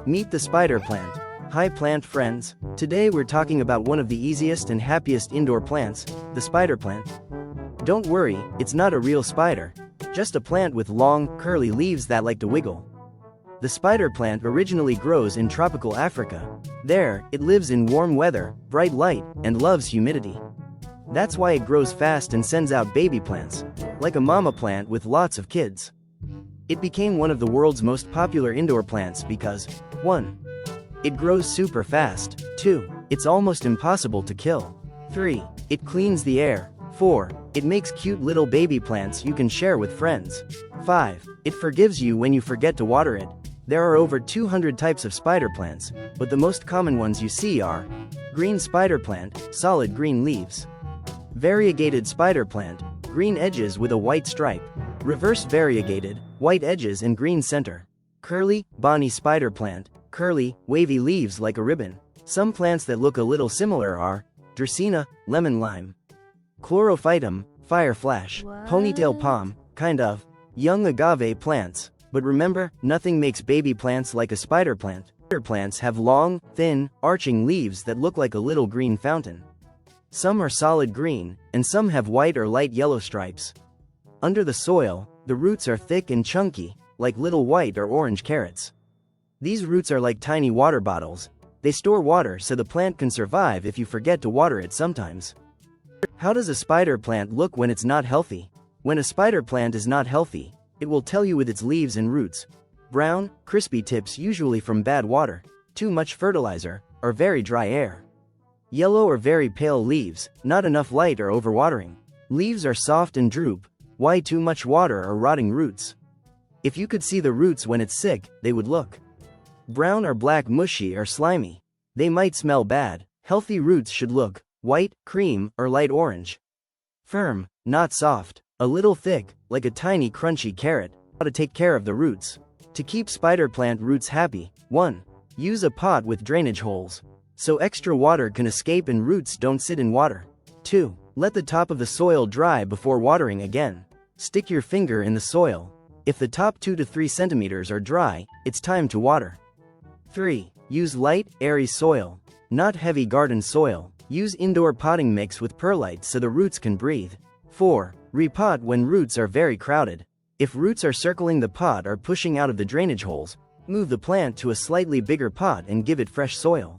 Meet the spider plant. Hi plant friends. Today we're talking about one of the easiest and happiest indoor plants, the spider plant. Don't worry, it's not a real spider. Just a plant with long, curly leaves that like to wiggle. The spider plant originally grows in tropical Africa. There, it lives in warm weather, bright light, and loves humidity. That's why it grows fast and sends out baby plants, like a mama plant with lots of kids. It became one of the world's most popular indoor plants because 1. It grows super fast. 2. It's almost impossible to kill. 3. It cleans the air. 4. It makes cute little baby plants you can share with friends. 5. It forgives you when you forget to water it. There are over 200 types of spider plants, but the most common ones you see are green spider plant, solid green leaves. Variegated spider plant, green edges with a white stripe. Reverse variegated, white edges and green center. Curly, bony spider plant, curly, wavy leaves like a ribbon. Some plants that look a little similar are Dracaena, lemon lime. Chlorophytum, fire flash. Ponytail palm, kind of. Young agave plants. But remember, nothing makes baby plants like a spider plant. Spider plants have long, thin, arching leaves that look like a little green fountain. Some are solid green, and some have white or light yellow stripes. Under the soil, the roots are thick and chunky, like little white or orange carrots. These roots are like tiny water bottles. They store water so the plant can survive if you forget to water it sometimes. How does a spider plant look when it's not healthy? When a spider plant is not healthy, it will tell you with its leaves and roots. Brown, crispy tips usually from bad water, too much fertilizer, or very dry air. Yellow or very pale leaves, not enough light or overwatering. Leaves are soft and droop. Why too much water or rotting roots? If you could see the roots when it's sick, they would look brown or black, mushy or slimy. They might smell bad. Healthy roots should look white, cream, or light orange. Firm, not soft. A little thick, like a tiny crunchy carrot. How to take care of the roots. To keep spider plant roots happy, 1. Use a pot with drainage holes, so extra water can escape and roots don't sit in water. 2. Let the top of the soil dry before watering again. Stick your finger in the soil. If the top 2 to 3 centimeters are dry, it's time to water. 3. Use light, airy soil, not heavy garden soil. Use indoor potting mix with perlite so the roots can breathe. 4. Repot when roots are very crowded. If roots are circling the pot or pushing out of the drainage holes, move the plant to a slightly bigger pot and give it fresh soil.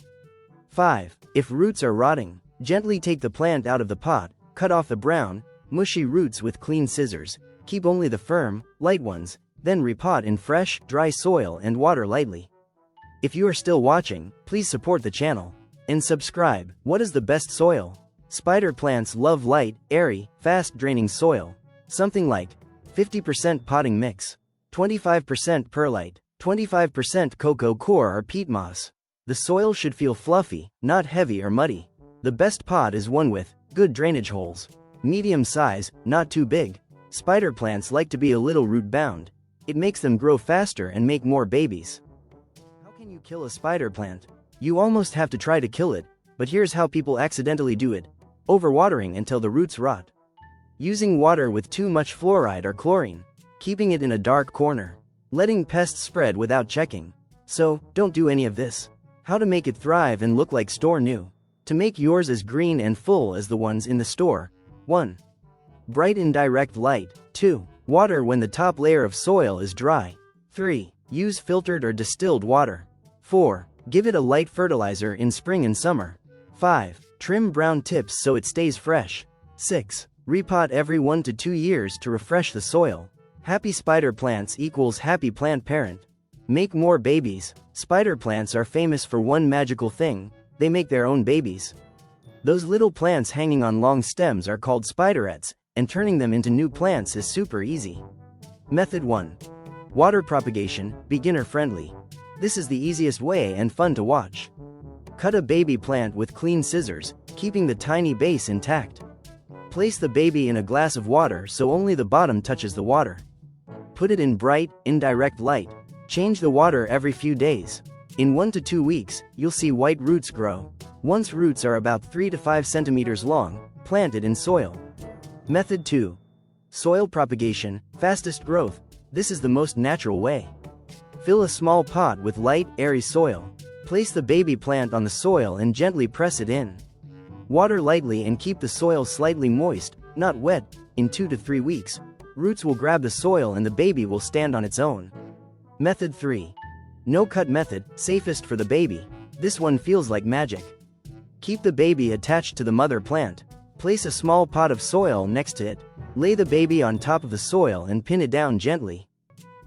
5. If roots are rotting, gently take the plant out of the pot, cut off the brown, mushy roots with clean scissors, keep only the firm, light ones, then repot in fresh, dry soil and water lightly. If you are still watching, please support the channel and subscribe. What is the best soil? Spider plants love light, airy, fast-draining soil. Something like 50% potting mix, 25% perlite, 25% cocoa coir or peat moss. The soil should feel fluffy, not heavy or muddy. The best pot is one with good drainage holes. Medium size, not too big. Spider plants like to be a little root-bound. It makes them grow faster and make more babies. How can you kill a spider plant? You almost have to try to kill it, but here's how people accidentally do it. Overwatering until the roots rot. Using water with too much fluoride or chlorine. Keeping it in a dark corner. Letting pests spread without checking. So, don't do any of this. How to make it thrive and look like store new. To make yours as green and full as the ones in the store. 1. Bright indirect light. 2. Water when the top layer of soil is dry. 3. Use filtered or distilled water. 4. Give it a light fertilizer in spring and summer. 5. Trim brown tips so it stays fresh. 6. Repot every 1 to 2 years to refresh the soil. Happy spider plants equals happy plant parent. Make more babies. Spider plants are famous for one magical thing. They make their own babies. Those little plants hanging on long stems are called spiderets, and turning them into new plants is super easy. Method 1. Water propagation, beginner friendly. This is the easiest way and fun to watch. Cut a baby plant with clean scissors, keeping the tiny base intact. Place the baby in a glass of water so only the bottom touches the water. Put it in bright, indirect light. Change the water every few days. In 1 to 2 weeks, you'll see white roots grow. Once roots are about 3 to 5 centimeters long, plant it in soil. Method 2. Soil propagation, fastest growth. This is the most natural way. Fill a small pot with light, airy soil. Place the baby plant on the soil and gently press it in. Water lightly and keep the soil slightly moist, not wet. In 2 to 3 weeks, roots will grab the soil and the baby will stand on its own. Method 3. No-cut method, safest for the baby. This one feels like magic. Keep the baby attached to the mother plant. Place a small pot of soil next to it. Lay the baby on top of the soil and pin it down gently.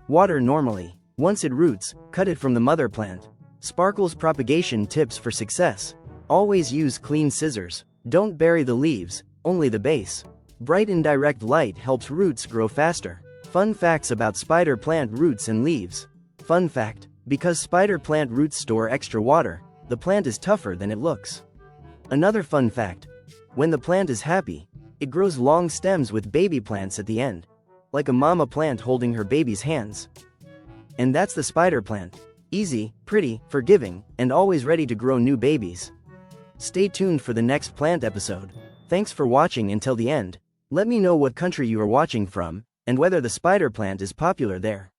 Water normally. Once it roots, cut it from the mother plant. Sparkles propagation tips for success. Always use clean scissors. Don't bury the leaves, only the base. Bright indirect light helps roots grow faster. Fun facts about spider plant roots and leaves. Fun fact: because spider plant roots store extra water, the plant is tougher than it looks. Another fun fact: when the plant is happy, it grows long stems with baby plants at the end, like a mama plant holding her baby's hands. And that's the spider plant. Easy, pretty, forgiving, and always ready to grow new babies. Stay tuned for the next plant episode. Thanks for watching until the end. Let me know what country you are watching from, and whether the spider plant is popular there.